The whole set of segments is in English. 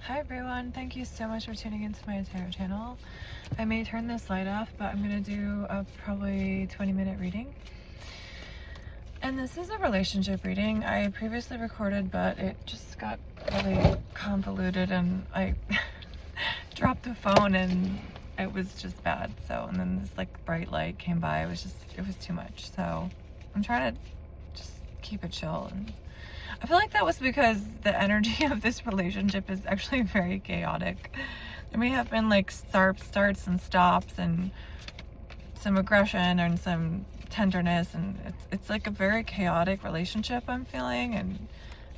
Hi everyone, thank you so much for tuning into my tarot channel. I may turn this light off, but I'm going to do a probably 20-minute reading. And this is a relationship reading. I previously recorded, but it just got really convoluted and I dropped the phone and it was just bad. So, and then this like bright light came by. It was too much. So I'm trying to just keep it chill, and I feel like that was because the energy of this relationship is actually very chaotic. There may have been like starts and stops and some aggression and some tenderness, and it's like a very chaotic relationship I'm feeling, and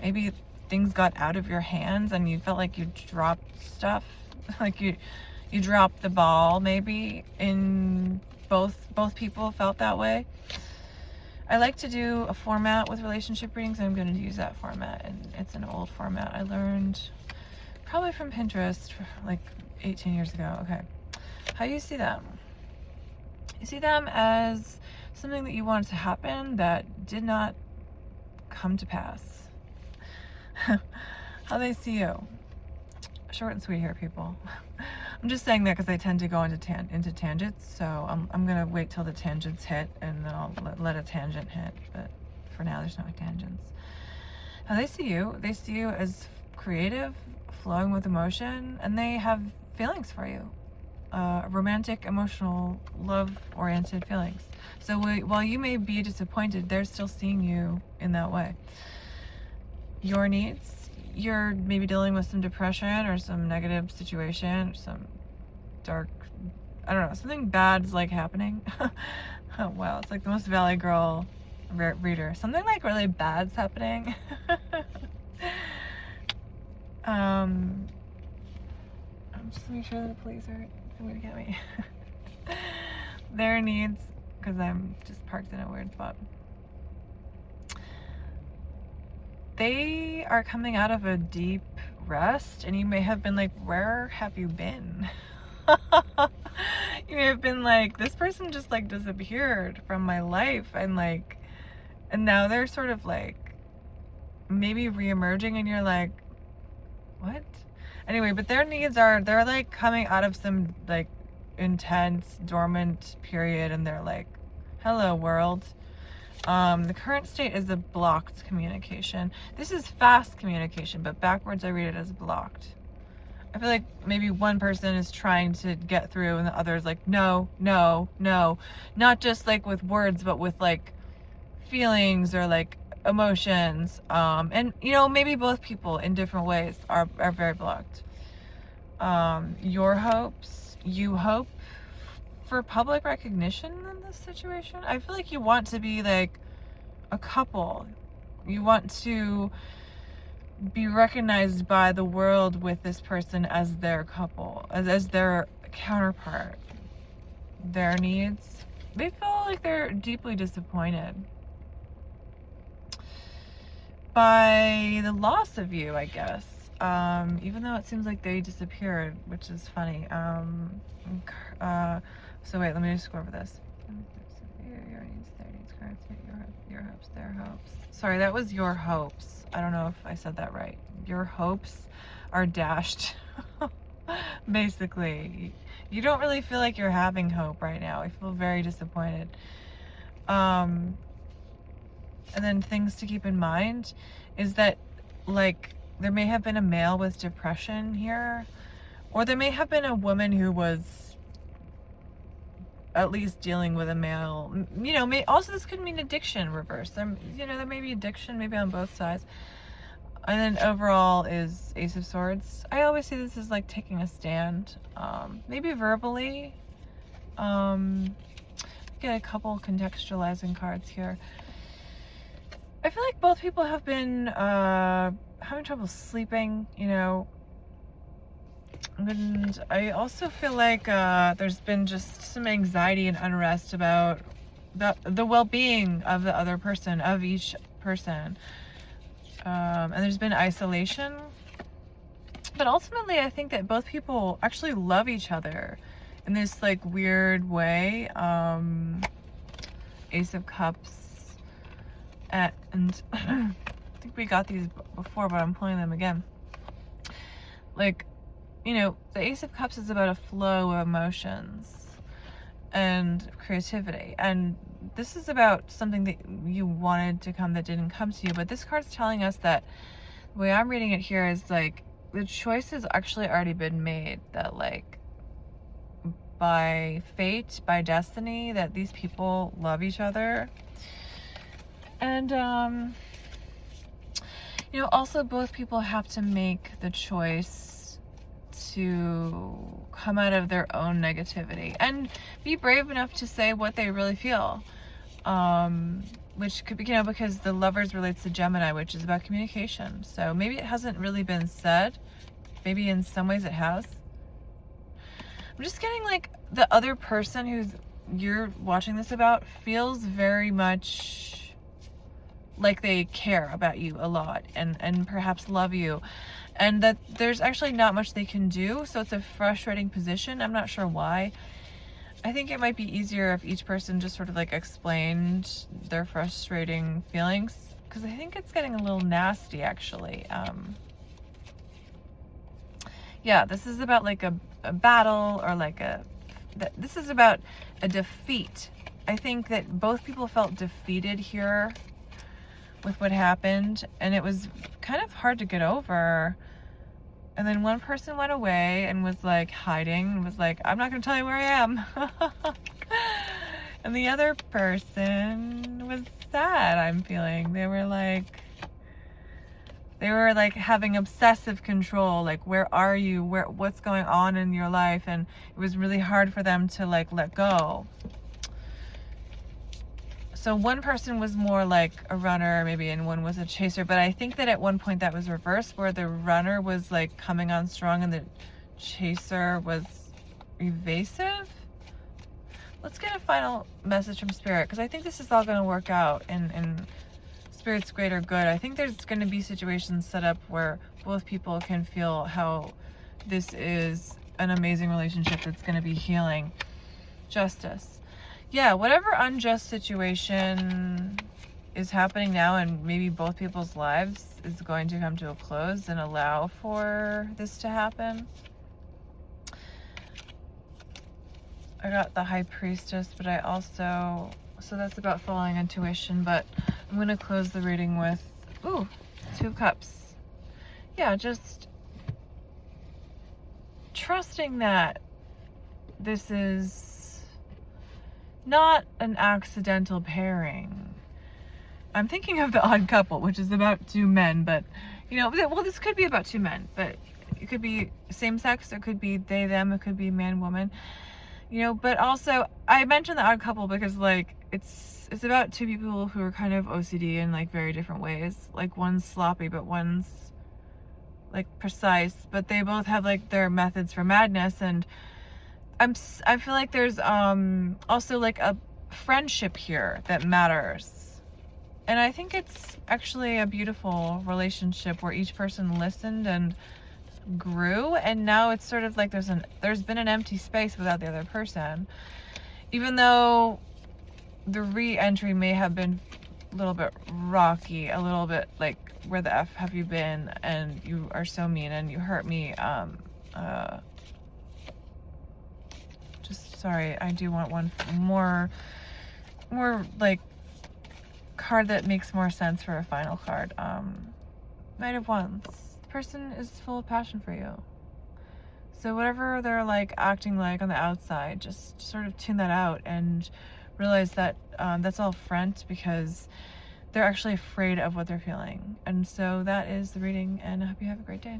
maybe things got out of your hands and you felt like you dropped stuff, like you dropped the ball. Maybe in both people felt that way. I like to do a format with relationship readings, and I'm going to use that format, and it's an old format I learned probably from Pinterest like 18 years ago. Okay, how you see them? You see them as something that you wanted to happen that did not come to pass. How they see you. Short and sweet here, people. I'm just saying that because I tend to go into tangents, so I'm gonna wait till the tangents hit, and then I'll let a tangent hit. But for now, there's no tangents. How they see you as creative, flowing with emotion, and they have feelings for you. Romantic, emotional, love-oriented feelings. So while you may be disappointed, they're still seeing you in that way. Your needs. You're maybe dealing with some depression or some negative situation, or some dark, I don't know, something bad's like happening. Oh wow, it's like the most Valley Girl reader. Something like really bad's happening. I'm just making sure that the police aren't going to get me. Their needs, because I'm just parked in a weird spot. They are coming out of a deep rest, and you may have been like, where have you been? You may have been like, this person just like disappeared from my life, and now they're sort of like maybe re-emerging, and you're like, what? Anyway, but their needs are, they're like coming out of some like intense dormant period, and they're like, hello world. The current state is a blocked communication. This is fast communication, but backwards I read it as blocked. I feel like maybe one person is trying to get through and the other is like, no, no, no. Not just like with words, but with like feelings or like emotions. And you know, maybe both people in different ways are very blocked. Your hopes, you hope for public recognition in this situation. I feel like you want to be like a couple. You want to be recognized by the world with this person as their couple, as their counterpart. Their needs. They feel like they're deeply disappointed by the loss of you, I guess. Even though it seems like they disappeared, which is funny. So wait, let me just go over this. Your needs, their needs, your hopes, their hopes. Sorry, that was your hopes. I don't know if I said that right. Your hopes are dashed. Basically, you don't really feel like you're having hope right now. I feel very disappointed. And then things to keep in mind is that, like, there may have been a male with depression here, or there may have been a woman who was at least dealing with a male. You know, also this could mean addiction reverse. There may be addiction, maybe on both sides. And then overall is Ace of Swords. I always see this as like taking a stand, maybe verbally. Get a couple contextualizing cards here. I feel like both people have been having trouble sleeping, you know. And I also feel like there's been just some anxiety and unrest about the well-being of the other person, of each person. And there's been isolation. But ultimately, I think that both people actually love each other in this like weird way. Ace of Cups. And I think we got these before, but I'm pulling them again. Like, the Ace of Cups is about a flow of emotions and creativity. And this is about something that you wanted to come that didn't come to you. But this card's telling us that the way I'm reading it here is like the choice has actually already been made, that like by fate, by destiny, that these people love each other. And also both people have to make the choice to come out of their own negativity and be brave enough to say what they really feel. Which could be, because the Lovers relates to Gemini, which is about communication. So maybe it hasn't really been said. Maybe in some ways it has. I'm just getting like the other person you're watching this about feels very much like they care about you a lot and perhaps love you, and that there's actually not much they can do. So it's a frustrating position. I'm not sure why. I think it might be easier if each person just sort of like explained their frustrating feelings, because I think it's getting a little nasty actually. Yeah, this is about like a battle, or like this is about a defeat. I think that both people felt defeated here with what happened, and it was kind of hard to get over. And then one person went away and was like hiding and was like, I'm not gonna tell you where I am. And the other person was sad, I'm feeling. They were like having obsessive control, like, where are you, what's going on in your life? And it was really hard for them to like let go. So one person was more like a runner maybe, and one was a chaser. But I think that at one point that was reversed, where the runner was like coming on strong and the chaser was evasive. Let's get a final message from Spirit, because I think this is all going to work out in Spirit's greater good. I think there's going to be situations set up where both people can feel how this is an amazing relationship that's going to be healing. Justice. Yeah, whatever unjust situation is happening now in maybe both people's lives is going to come to a close and allow for this to happen. I got the High Priestess, but I also, so that's about following intuition, but I'm going to close the reading with, Two of Cups. Yeah, just trusting that this is not an accidental pairing. I'm thinking of The Odd Couple, which is about two men, but this could be about two men, but it could be same sex, it could be they, them, it could be man, woman, but also I mentioned The Odd Couple because like it's about two people who are kind of OCD in like very different ways. Like one's sloppy, but one's like precise, but they both have like their methods for madness. And I feel like there's also like a friendship here that matters. And I think it's actually a beautiful relationship where each person listened and grew, and now it's sort of like there's been an empty space without the other person. Even though the re-entry may have been a little bit rocky, a little bit like, where the F have you been, and you are so mean and you hurt me. Just sorry, I do want one more like card that makes more sense for a final card. Knight of Wands. The person is full of passion for you. So whatever they're like acting like on the outside, just sort of tune that out and realize that that's all front, because they're actually afraid of what they're feeling. And so that is the reading, and I hope you have a great day.